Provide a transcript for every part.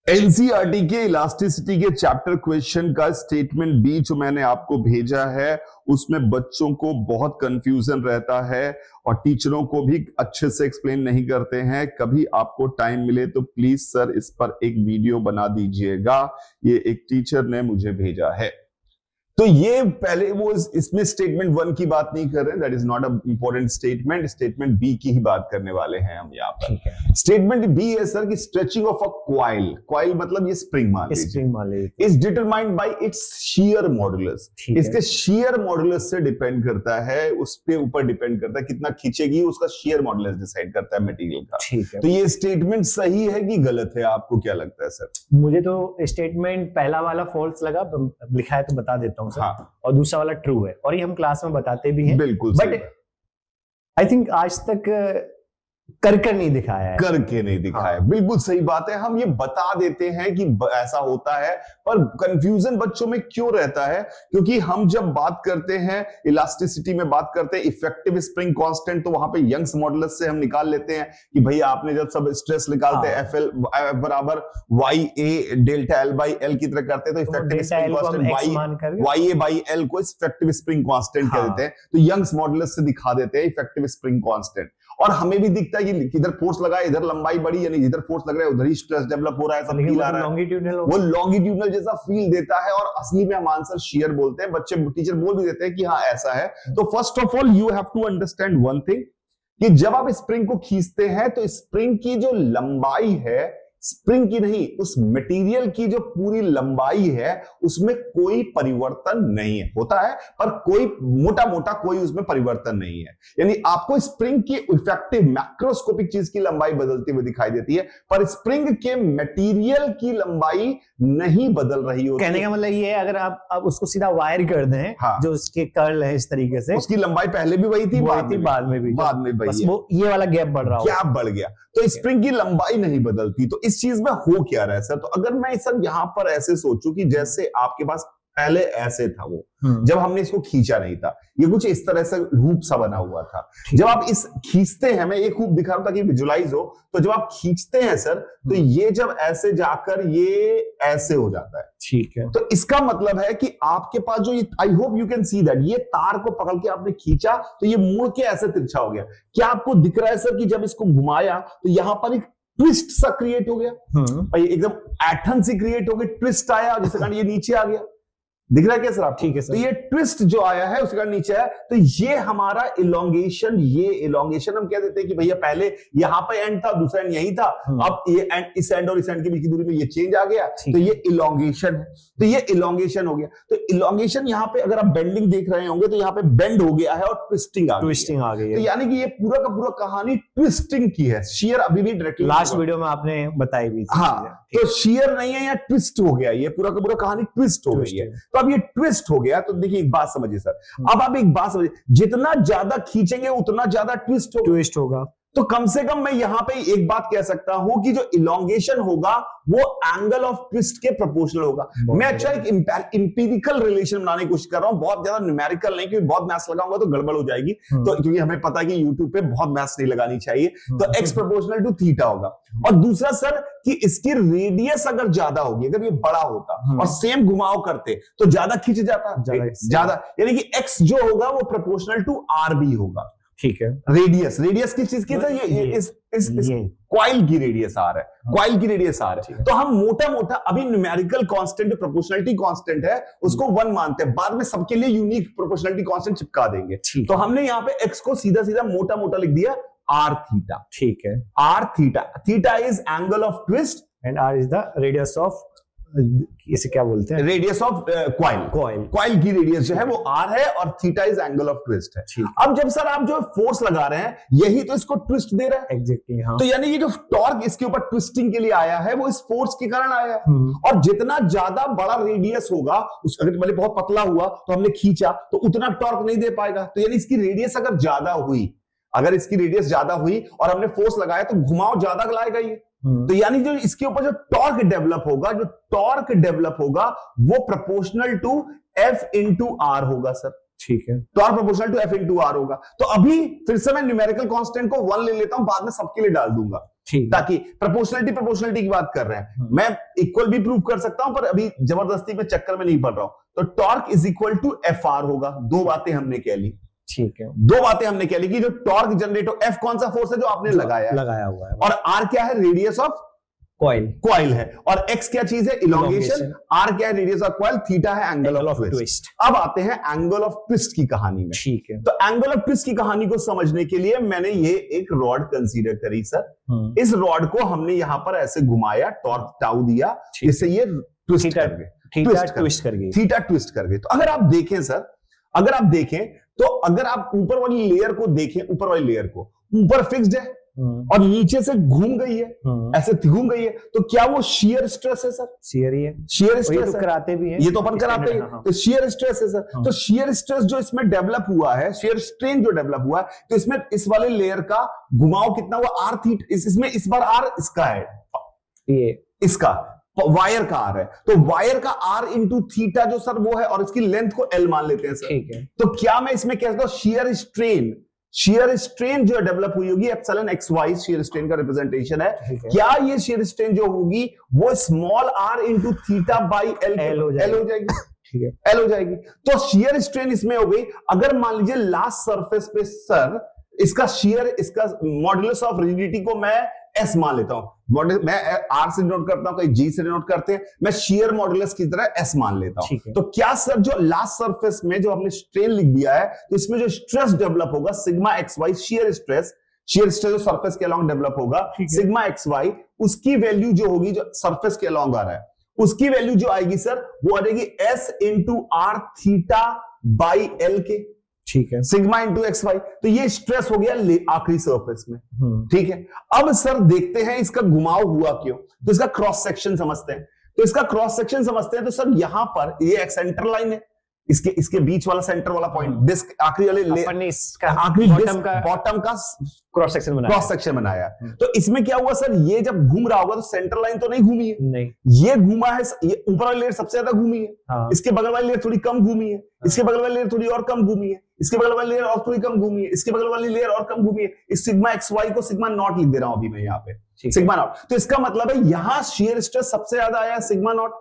NCERT के elasticity के chapter question का स्टेटमेंट बी जो मैंने आपको भेजा है, उसमें बच्चों को बहुत कंफ्यूजन रहता है और टीचरों को भी अच्छे से एक्सप्लेन नहीं करते हैं। कभी आपको टाइम मिले तो प्लीज सर इस पर एक वीडियो बना दीजिएगा, ये एक टीचर ने मुझे भेजा है। तो ये पहले वो इसमें स्टेटमेंट 1 की बात नहीं कर रहे हैं, that is not a important statement. Statement B की ही बात करने वाले हैं हम यहाँ पर। स्टेटमेंट बी है सर कि stretching of a coil, coil मतलब ये स्प्रिंग मान लीजिए, is determined by its shear modulus. इसके शियर मॉडुलस से डिपेंड करता है, उसके ऊपर डिपेंड करता है कितना खींचेगी, उसका शियर मॉडुलस डिसाइड करता है मटेरियल का। तो ये स्टेटमेंट सही है कि गलत है, आपको क्या लगता है सर? मुझे तो स्टेटमेंट पहला वाला फॉल्स लगा, लिखा है तो बता देता हूँ। हाँ। और दूसरा वाला ट्रू है, और ये हम क्लास में बताते भी हैं। बिल्कुल, बट आई थिंक आज तक करके नहीं दिखाया है, करके नहीं दिखाया। हाँ। बिल्कुल सही बात है, हम ये बता देते हैं कि ऐसा होता है, पर कंफ्यूजन बच्चों में क्यों रहता है? क्योंकि हम जब बात करते हैं इलास्टिसिटी में, बात करते हैं इफेक्टिव स्प्रिंग कांस्टेंट, तो वहां पे यंग्स मॉडुलस से हम निकाल लेते हैं कि भाई आपने जब सब स्ट्रेस निकालते हैं एफ एल बराबर Y A delta L by L की तरह करते हैं, तो effective spring constant Y A by L को इफेक्टिव स्प्रिंग कांस्टेंट कह देते हैं। तो यंग्स मॉडुलस से दिखा देते हैं इफेक्टिव स्प्रिंग कांस्टेंट, और हमें भी दिखता है कि इधर फोर्स लगा है, इधर लंबाई बढ़ी, यानी इधर फोर्स लग रहा है उधर ही स्ट्रेस डेवलप हो रहा है, सब फील आ रहा है, वो लॉन्गिट्यूडनल जैसा फील देता है, और असली में हम आंसर शियर बोलते हैं। बच्चे टीचर बोल भी देते हैं कि हाँ ऐसा है। तो first of all you have to understand one thing कि जब आप स्प्रिंग को खींचते हैं तो स्प्रिंग की जो लंबाई है, स्प्रिंग की नहीं, उस मटेरियल की जो पूरी लंबाई है उसमें कोई परिवर्तन नहीं है, होता है पर कोई मोटा मोटा कोई उसमें परिवर्तन नहीं है। यानी आपको स्प्रिंग की इफेक्टिव मैक्रोस्कोपिक चीज की लंबाई बदलती हुई दिखाई देती है, पर स्प्रिंग के मटेरियल की लंबाई नहीं बदल रही होती। कहने का मतलब ये है, अगर आप उसको सीधा वायर कर दें, हाँ, जो उसके कर्ल है इस तरीके से, उसकी लंबाई पहले भी वही थी, बाद में भी बस वो ये वाला गैप बढ़ रहा, गैप बढ़ गया, तो स्प्रिंग की लंबाई नहीं बदलती। तो इस चीज में हो क्या रहा है सर? तो अगर मैं सर यहां पर ऐसे सोचूं कि जैसे आपके पास पहले ऐसे था, वो जब हमने इसको खींचा नहीं था, ये कुछ इस तरह से हुप सा बना हुआ था। जब आप इस खींचते हैं, मैं एक हुप दिखा रहा हूं ताकि विजुलाइज हो, तो जब आप खींचते हैं सर, तो ये जब ऐसे जाकर ये ऐसे हो जाता है, ठीक है। तो इसका मतलब है कि आपके पास जो ये, I hope you can see that, ये तार को पकड़ के आपने खींचा तो ये मुड़ के ऐसे तिरछा हो गया। क्या आपको दिख रहा है सर कि जब इसको घुमाया तो यहां पर एक ट्विस्ट सा क्रिएट हो गया, एकदम एटन सी क्रिएट हो गई, ट्विस्ट आया, जिसके कारण ये नीचे आ गया। दिख रहा है क्या सर आप? ठीक है सर। तो ये ट्विस्ट जो आया है उसका नीचे है, तो ये हमारा इलोंगेशन, ये इलोंगेशन हम कह देते हैं कि भैया पहले यहां पे एंड था, दूसरा एंड यही था, अब ये एंड, इस एंड और इस एंड के बीच की दूरी में ये चेंज आ गया, तो ये इलोंगेशन है। तो ये इलोंगेशन हो गया। तो इलोंगेशन यहाँ पे अगर आप बेंडिंग देख रहे होंगे तो यहाँ पे बेंड हो गया है और ट्विस्टिंग आ गई है। तो यानी कि ये पूरा का पूरा कहानी ट्विस्टिंग की है, शियर अभी भी डायरेक्टली लास्ट वीडियो में आपने बताई भी। हाँ, तो शियर नहीं है, या ट्विस्ट हो गया, ये पूरा का पूरा कहानी ट्विस्ट हो गई है। तो अब ये ट्विस्ट हो गया, तो देखिए एक बात समझिए सर, अब आप एक बात समझिए, जितना ज्यादा खींचेंगे उतना ज्यादा ट्विस्ट होगा। तो कम से कम मैं यहां पे एक बात कह सकता हूं कि जो इलोंगेशन होगा वो एंगल ऑफ ट्विस्ट के प्रोपोर्शनल होगा। मैं अच्छा एक इंपीरिकल रिलेशन बनाने की कोशिश कर रहा हूं, बहुत ज्यादा न्यूमेरिकल नहीं, क्योंकि बहुत मैथ्स लगाऊंगा तो गड़बड़ हो जाएगी। तो क्योंकि हमें पता है कि यूट्यूब पे बहुत मैथ्स नहीं लगानी चाहिए, तो एक्स प्रोपोर्शनल टू थीटा होगा। और दूसरा सर कि इसकी रेडियस अगर ज्यादा होगी, अगर ये बड़ा होता और सेम घुमाव करते तो ज्यादा खींच जाता, ज्यादा, यानी कि एक्स जो होगा वो प्रोपोर्शनल टू आर बी होगा। ठीक है। रेडियस किस चीज की? इस कॉइल की रेडियस आर है, कॉइल की रेडियस आर है। तो हम मोटा मोटा अभी न्यूमेरिकल कांस्टेंट, प्रोपोर्शनलिटी कांस्टेंट है, उसको 1 मानते हैं, बाद में सबके लिए यूनिक प्रोपोर्शनलिटी कांस्टेंट चिपका देंगे। तो हमने यहाँ पे एक्स को सीधा सीधा मोटा मोटा लिख दिया आर थीटा। ठीक है। R theta, theta is angle of twist and R is the radius of, इसे क्या बोलते हैं? रेडियस ऑफ कॉइल की रेडियस जो है वो आर है, और theta is angle of twist है। अब जब सर आप जो फोर्स लगा रहे हैं, यही तो इसको ट्विस्ट दे रहा है। एग्जैक्टली, हाँ। तो यानी ये जो टॉर्क इसके ऊपर ट्विस्टिंग के लिए आया है वो इस फोर्स के कारण आया है। और जितना ज्यादा बड़ा रेडियस होगा, अगर मतलब बहुत पतला हुआ तो हमने खींचा तो उतना टॉर्क नहीं दे पाएगा। तो यानी इसकी रेडियस अगर ज्यादा हुई, और हमने फोर्स लगाया तो घुमाव ज्यादा लाएगा ये। तो यानी जो इसके ऊपर जो टॉर्क डेवलप होगा, वो proportional to F into R होगा सर। ठीक है। Torque proportional to F into R होगा। तो अभी फिर से मैं न्यूमेरिकल कांस्टेंट को 1 ले लेता हूं, बाद में सबके लिए डाल दूंगा। ताकि प्रोपोर्शनलिटी की बात कर रहे हैं, मैं इक्वल भी प्रूव कर सकता हूं, पर अभी जबरदस्ती में चक्कर में नहीं पड़ रहा हूं। तो torque is equal to F R होगा। दो बातें हमने कह ली, ठीक है, दो बातें हमने कह ली कि जो टॉर्क जनरेट हो, एफ कौन सा फोर्स है जो आपने लगाया हुआ है, और आर क्या है, रेडियस ऑफ कॉइल है, और एक्स क्या चीज है, इलोंगेशन, आर क्या है, रेडियस ऑफ कॉइल, थीटा है एंगल ऑफ ट्विस्ट। अब आते हैं एंगल ऑफ ट्विस्ट की कहानी में, ठीक है। तो एंगल ऑफ ट्विस्ट की कहानी को समझने के लिए मैंने ये एक रॉड कंसीडर करी सर। इस रॉड को हमने यहां पर ऐसे घुमाया, टॉर्क टाउ दिया, इससे ये ट्विस्ट कर गए, थीटा ट्विस्ट कर गए। तो अगर आप देखें सर, अगर आप देखें तो अगर आप ऊपर वाली लेयर को देखें, ऊपर वाली लेयर को, ऊपर फिक्स्ड है और नीचे से घूम गई है, ऐसे घूम गई है, तो क्या वो शियर स्ट्रेस है सर? शियर ही है, शियर स्ट्रेस तो कराते भी हैं, ये तो अपन कराते हैं, तो शियर स्ट्रेस है सर। तो शियर स्ट्रेस जो इसमें डेवलप हुआ है, शियर स्ट्रेन जो डेवलप हुआ है, तो इसमें इस वाले लेयर का घुमाव कितना हुआ, आर थीटा, इसमें इस बार आर इसका है, ये इसका वायर का आर है, तो वायर का आर इंटू थीटा जो सर वो है, और इसकी लेंथ को एल मान लेते हैं सर, ठीक है। तो क्या मैं इसमें कह सकता हूं शियर स्ट्रेन जो डेवलप हुई होगी, epsilon X Y shear strain का रिप्रेजेंटेशन है, क्या ये शियर स्ट्रेन जो होगी वो small R into theta by L हो जाएगी, ठीक है, एल हो जाएगी। तो शियर स्ट्रेन इसमें हो गई। अगर मान लीजिए लास्ट सरफेस पे सर इसका शियर, इसका मॉड्यूलस ऑफ रिजिडिटी को मैं एस मान लेता हूं, मैं आर से डिनोट करता हूं, कहीं जी से डिनोट करते हैं, मैं शियर मॉड्यूलस की तरह एस मान लेता हूं। तो क्या सर जो लास्ट सरफेस में जो हमने स्ट्रेन लिख दिया है, तो इसमें जो स्ट्रेस डेवलप होगा sigma X Y, shear stress जो सरफेस के अलोंग डेवलप होगा सिग्मा एक्स वाई, उसकी वैल्यू जो होगी, जो सरफेस के अलोंग आ रहा है, उसकी वैल्यू जो आएगी सर वो आ जाएगी S into R theta by L के, ठीक है, सिग्मा इंटू एक्स वाई। तो ये स्ट्रेस हो गया आखिरी सरफेस में, ठीक है। अब सर देखते हैं इसका घुमाव हुआ क्यों, तो इसका क्रॉस सेक्शन समझते हैं। तो इसका क्रॉस सेक्शन समझते हैं, तो सर यहां पर ये एक सेंटर लाइन है, इसके बीच वाला सेंटर वाला पॉइंट, डिस्क आखिरी वाले आखिरी बॉटम का क्रॉस सेक्शन बनाया। तो इसमें क्या हुआ सर, ये जब घूम रहा होगा तो सेंटर लाइन तो नहीं घूमी है, नहीं, ये घूमा है, ये ऊपर वाली लेयर सबसे ज्यादा घूमी है, हाँ। इसके बगल वाली लेयर थोड़ी कम घूमी है, इसके बगल वाली लेयर थोड़ी और कम घूमी है, इसके बगल वाली लेयर और थोड़ी कम घूमी है, इसके बगल वाली लेयर और कम घूमी है। इस सिग्मा एक्स वाई को सिग्मा नॉट लिख दे रहा हूं अभी मैं यहाँ पे, सिग्मा नॉट। तो इसका मतलब है यहां शियर स्ट्रेस सबसे ज्यादा आया सिग्मा नॉट,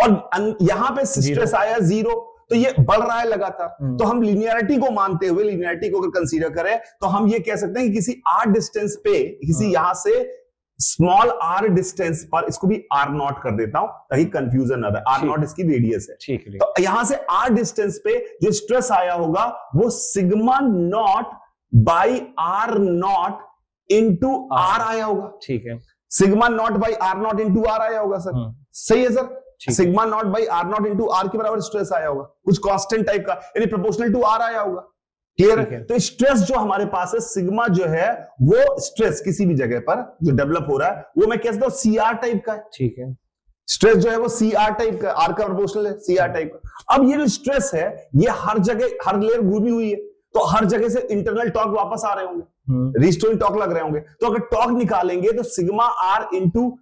और यहां पे स्ट्रेस आया 0, तो ये बढ़ रहा है लगातार। तो हम लीनियरिटी को मानते हुए, लीनियरिटी को अगर कंसीडर करें, तो हम ये कह सकते हैं कि किसी आर डिस्टेंस पे, किसी यहां से स्मॉल आर डिस्टेंस पर, इसको भी आर नॉट कर देता हूं ताकि कंफ्यूजन ना रहे, आर नॉट इसकी रेडियस है, ठीक है। तो यहां से आर डिस्टेंस पे जो स्ट्रेस आया होगा वो sigma naught by R naught into R आया होगा, ठीक है, sigma naught by R naught into R आया होगा सर, सही है sir. Sigma naught by R naught into R के बराबर स्ट्रेस आया होगा, कुछ कांस्टेंट टाइप का, यानी प्रोपोर्शनल टू आर आया होगा, क्लियर है। तो स्ट्रेस जो हमारे पास है सिग्मा जो है वो स्ट्रेस किसी भी जगह पर जो डेवलप हो रहा है वो मैं कहता हूं सीआर टाइप का है, ठीक है। स्ट्रेस जो है वो सीआर टाइप का, आर का प्रोपोर्शनल है सीआर टाइप का। अब ये जो स्ट्रेस है ये हर जगह, हर लेयर घूमी हुई है, तो हर जगह से इंटरनल टॉर्क वापस आ रहे होंगे, रिस्टोरिंग टॉर्क लग रहे होंगे। तो अगर टॉर्क निकालेंगे तो सिग्मा आर इंटू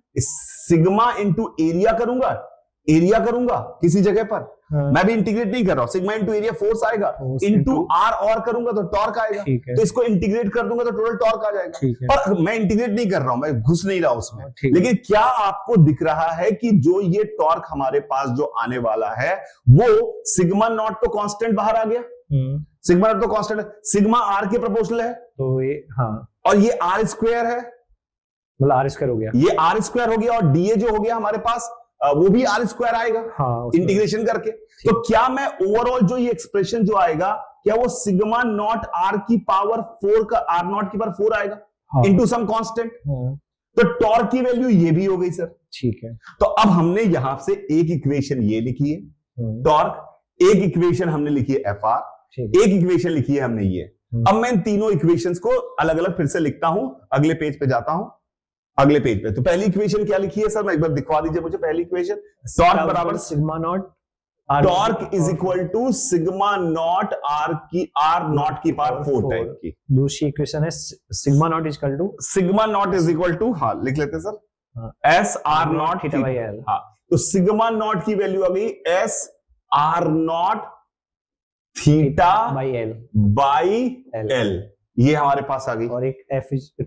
एरिया करूंगा किसी जगह पर, मैं भी इंटीग्रेट नहीं कर रहा हूं, सिग्मा इंटू एरिया फोर्स आएगा, इंटू आर और करूंगा तो टॉर्क आएगा, तो इसको इंटीग्रेट कर दूंगा तो टोटल टॉर्क आ जाएगा। पर मैं इंटीग्रेट नहीं कर रहा हूं, मैं घुस नहीं रहा उसमें, लेकिन क्या आपको दिख रहा है कि जो ये टॉर्क हमारे पास जो आने वाला है वो सिग्मा नॉट तो कांस्टेंट बाहर आ गया, सिग्मा नॉट तो कांस्टेंट है, सिग्मा आर के प्रोपोर्शनल है, तो ये हाँ, और ये आर स्क्वायर है, मतलब आर स्क्वायर हो गया, ये आर स्क्वायर हो गया, और डीए जो हो गया हमारे पास वो भी आर स्क्वायर आएगा, हाँ, इंटीग्रेशन करके। तो क्या मैं ओवरऑल जो ये एक्सप्रेशन जो आएगा, क्या वो सिग्मा नॉट आर की पावर 4 का आर नॉट की पावर 4 आएगा, हाँ, इंटू सम कांस्टेंट, हाँ। तो टॉर्क की वैल्यू ये भी हो गई सर, ठीक है। तो अब हमने यहां से एक इक्वेशन ये लिखी है टॉर्क, एक इक्वेशन हमने लिखी है एफ आर, एक इक्वेशन लिखी है हमने ये। अब मैं इन तीनों इक्वेशंस को अलग अलग फिर से लिखता हूं, अगले पेज पे जाता हूं, अगले पेज पे। तो पहली इक्वेशन क्या लिखी है सर, मैं एक बार दिखवा दीजिए मुझे। पहली इक्वेशन टॉर्क बराबर sigma naught, torque is equal to sigma naught R naught की पावर 4 टाइप की। दूसरी इक्वेशन है sigma naught is equal to हाँ लिख लेते sir, S R naught theta by L. हाँ, तो सिग्मा नॉट की वैल्यू आ गई S R naught theta by L ये हमारे पास आ गई, और एक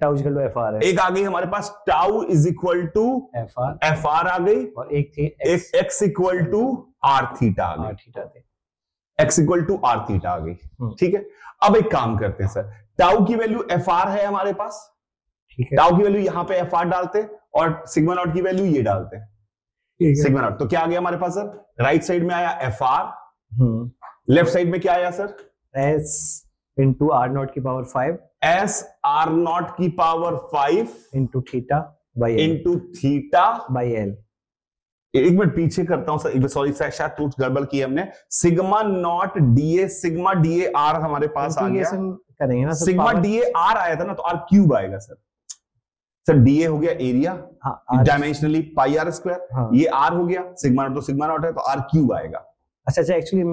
tau equal to F R है, एक आ गई हमारे पास tau is equal to F R आ गई, और एक थी x equal to R theta आ गई, x equal to R theta आ गई। ठीक है, अब एक काम करते हैं सर, टाउ की वैल्यू एफ आर है हमारे पास, ठीक है, टाउ की वैल्यू यहां पे एफ आर डालते हैं और सिग्मा नॉट की वैल्यू ये डालते हैं, सिग्मा नॉट। तो क्या आ गया हमारे पास सर, राइट साइड में आया एफ आर, लेफ्ट साइड में क्या आया sir, S into R naught की पावर 5, एस आर नॉट की power 5 into theta by L. एक मिनट पीछे करता हूं सर, सॉरी शायद कुछ गड़बड़ की हमने, sigma naught d A, sigma d A R हमारे पास आ गया, करेंगे ना सिग्मा डीए आर आया था ना, तो आर क्यूब आएगा सर। सर डीए हो गया area, dimensionally pi R square, ये आर हो गया, सिग्मा नॉट तो सिग्मा नॉट है, तो आर क्यूब आएगा। अच्छा, एक्चुअली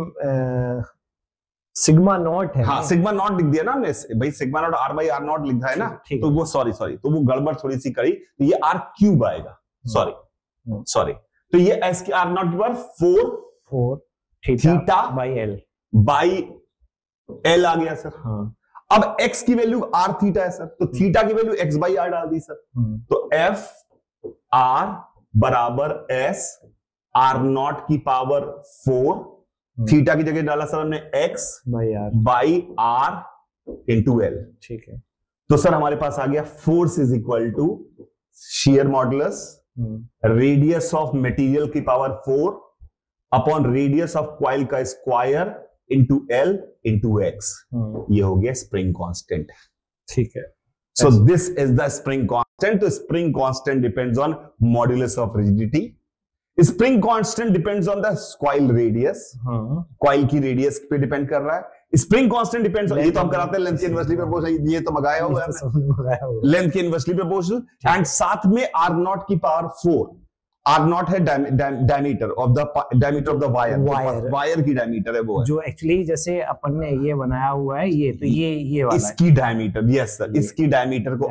सिग्मा नॉट है, हाँ सिग्मा नॉट लिख दिया ना हमने भाई, sigma naught R by R naught लिखा है ना, तो वो सॉरी तो वो गड़बड़ थोड़ी सी करी, तो ये आर क्यूब आएगा, सॉरी तो ये एस की आर नॉट की पावर 4 थीटा बाई एल आ गया सर। अब एक्स की वैल्यू आर थीटा है सर, तो थीटा की वैल्यू एक्स बाई आर डाल दी सर, तो एफ आर बराबर एस आर नॉट की पावर 4, थीटा की जगह डाला सर हमने X by R into L. ठीक है, तो सर हमारे पास आ गया force is equal to shear modulus radius of material की power 4 upon radius of coil का square into L into x, ये हो गया स्प्रिंग कांस्टेंट। ठीक है, so this is the spring constant. तो spring constant depends on modulus of rigidity, spring constant depends on the coil radius, coil की radius पे depend कर रहा है, स्प्रिंग कांस्टेंट डिपेंड्स, ये तो हम कराते हैं लेंथ की इनवर्सली प्रोपोर्शनल, ये तो मंगाया हुआ है लेंथ की इनवर्सली प्रोपोर्शनल, एंड साथ में आर नॉट की पावर 4, आर नॉट है डायमीटर ऑफ द वायर की डायमीटर है वो, जो एक्चुअली जैसे अपन ने ये बनाया हुआ है, ये तो ये वाला इसकी डायमीटर, यस सर, इसकी डायमीटर को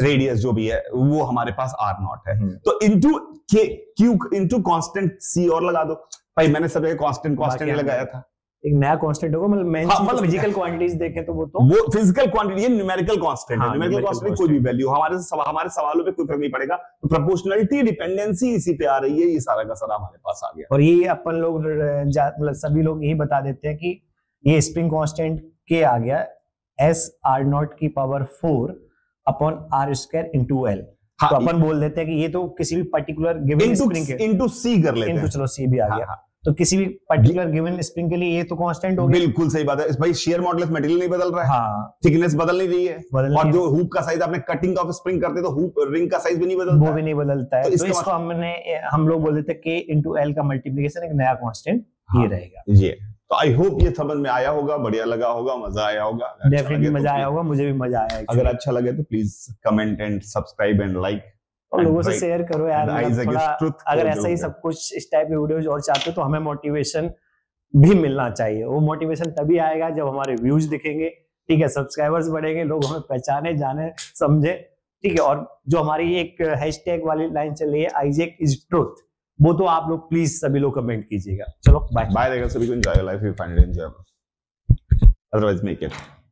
रेडियस जो भी है वो हमारे पास आर नॉट है। तो इनटू क्यू इंटू कांस्टेंट सी और लगा दो भाई, मैंने सब कांस्टेंट लगाया था, एक नया कांस्टेंट होगा, मतलब फिजिकल क्वांटिटीज देखें तो वो फिजिकल क्वांटिटी, ये न्यूमेरिकल कांस्टेंट है, न्यूमेरिकल कांस्टेंट कोई भी वैल्यू हमारे सवालों पे कोई फर्क नहीं पड़ेगा, तो प्रोपोर्शनलिटी डिपेंडेंसी इसी पे आ रही है, ये सारा का सारा हमारे पास आ गया। और ये अपन लोग मतलब सभी लोग यही बता देते हैं कि ये स्प्रिंग कांस्टेंट के आ गया एस आर नॉट की power 4 upon R square into L, तो अपन बोल देते हैं कि ये तो किसी भी पर्टिकुलर गिवन स्प्रिंग के इनटू सी कर लेते हैं, चलो सी भी आ गया, तो किसी भी पर्टिकुलर गिवन स्प्रिंग के लिए ये तो कांस्टेंट हो गया। बिल्कुल सही बात है भाई, शियर मॉडुलस मटेरियल नहीं बदल रहा है, हाँ, थिकनेस बदल नहीं रही है, और जो हुक का साइज आपने कटिंग ऑफ स्प्रिंग करते तो हुक रिंग का साइज भी नहीं बदलता, वो भी नहीं बदलता है, तो इसको हम लोग बोल देते हैं के इंटू एल का मल्टीप्लिकेशन, एक नया कांस्टेंट ये रहेगा। जी, तो आई होप ये समझ में आया होगा, बढ़िया लगा होगा, मजा आया होगा, डेफिनेटली मजा आया होगा, मुझे भी मजा आया। अगर अच्छा लगे तो please comment and subscribe and like, और लोगों से शेयर करो यार, थोड़ा अगर ऐसा ही सब कुछ इस टाइप के वीडियोज और चाहते हो तो हमें मोटिवेशन भी मिलना चाहिए। वो मोटिवेशन तभी आएगा जब हमारे व्यूज दिखेंगे, ठीक है, सब्सक्राइबर्स बढ़ेंगे, लोग हमें पहचाने, जाने, समझे, ठीक है। और जो हमारी एक हैशटैग वाली लाइन चल रही है आइजैक इज ट्रूथ, वो तो आप लोग प्लीज सभी लोग कमेंट कीजिएगा। चलो बाय बाय, सभी को enjoy life, you find it enjoyable, otherwise make it